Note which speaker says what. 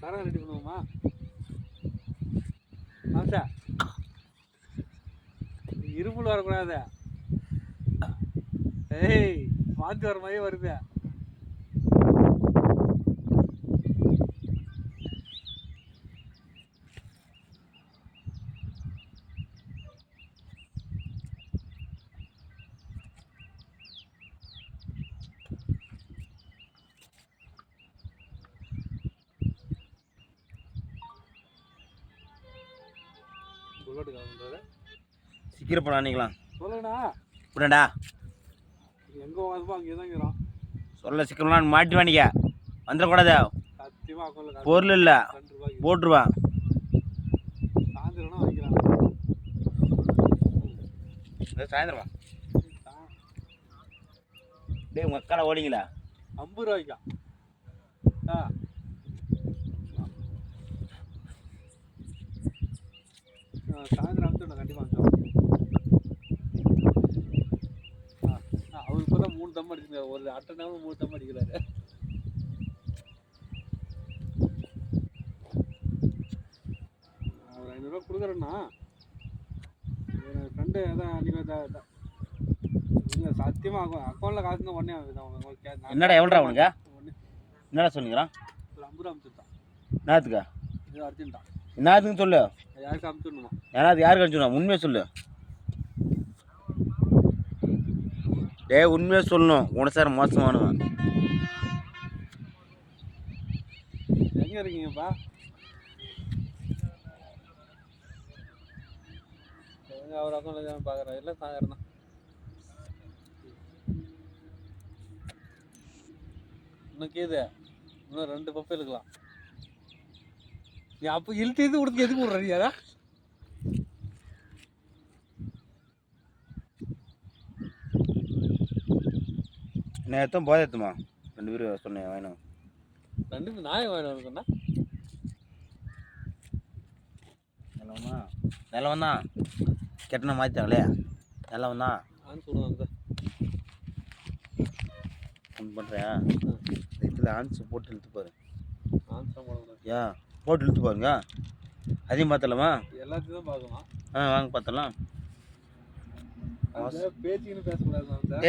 Speaker 1: சரம் ரெடி பண்ணுவோமா? ஆச்சா இருமல் வரக்கூடாது. ஏய் வாந்தி வர மாதிரியே வருது.
Speaker 2: சீக்கிரம் போனா நீங்களாம்
Speaker 1: சொல்லுங்கண்ணா.
Speaker 2: இப்படா
Speaker 1: எங்கே வாங்கப்போ அங்கே தான் இருக்கிறோம்.
Speaker 2: சொல்ல சீக்கிரம்லாம் மாட்டி வாணிக்க வந்துடக்கூடாது.
Speaker 1: சத்தியமாக அக்கௌண்ட்டில்
Speaker 2: பொருள் இல்லை
Speaker 1: 2 ரூபாய்க்கு
Speaker 2: போட்டுருவேன்.
Speaker 1: சாயந்தரம்னா வாங்கிக்கலாம்.
Speaker 2: சாயந்தரமா டேய் உங்கள் அக்கால ஓடிங்களா
Speaker 1: 50 ரூபாய்க்கா? ஆ சாயந்தரம் அனுப்பிச்சுடணும். கண்டிப்பாக அனுப்பிச்சுடணும். அவர் இப்போ தான் 3 தம் அடிச்சுங்க. ஒரு அட்டை நேரம் 3 தம் அடிக்கிறாரு. ஒரு 500 ரூபா கொடுக்குறேண்ணா. என் ஃப்ரெண்டு அதான் அன்றைக்கி இல்லை சத்தியமாக அக்கௌண்ட்டில் காசு தான் உடனே
Speaker 2: என்னடா எவ்வளோ அவனுங்க என்னடா சொன்னீங்களா?
Speaker 1: ஒரு 50 ரூபா அனுப்பிச்சுட்டான்.
Speaker 2: என்னத்துக்கா?
Speaker 1: இது அர்ஜென்ட்டான்.
Speaker 2: என்னத்துக்குன்னு சொல்லு.
Speaker 1: யாருக்கு அனுப்பிச்சுடணுமா?
Speaker 2: யாராவது யாருக்கு அனுப்பிச்சுடணும்? உண்மையாக சொல்லு. டேய் உண்மையாக சொல்லணும். குணசார மோசமானவன்.
Speaker 1: எங்கே இருக்கீங்கப்பா? எங்கே அவர் அக்கௌண்ட்டில் பார்க்குறேன். இல்லை சாயந்தரம் தான். இன்னும் கேது இன்னும் 2 பப்பு இருக்கலாம். நீ அப்போ இழுத்து இது கொடுத்து எதுக்கு விட்றீங்க?
Speaker 2: நான் எத்தனை போதை எத்துமா 2 பேர் சொன்னேன் வேணும்.
Speaker 1: 2 நாயம் வேணும் இருக்குண்ணா.
Speaker 2: நிலவன் தான் கெட்டனை மாற்றிட்டாங்களே. நிலவன் தான்
Speaker 1: ஆன்னு சொல்லுவாங்க சார்.
Speaker 2: ஃபோன் பண்ணுறேன். இதில் ஆன்சர் போட்டு இழுத்து பாரு.
Speaker 1: ஆன்சர் போடக்கூடாது.
Speaker 2: ஏன் போட்டு இழுத்து பாருங்க. அதையும் பார்த்தலாமா?
Speaker 1: எல்லாத்தையும் தான் பார்க்கலாம்.
Speaker 2: வாங்க பார்த்தலாம்.
Speaker 1: பேச்சுன்னு பேசக்கூடாது சார்.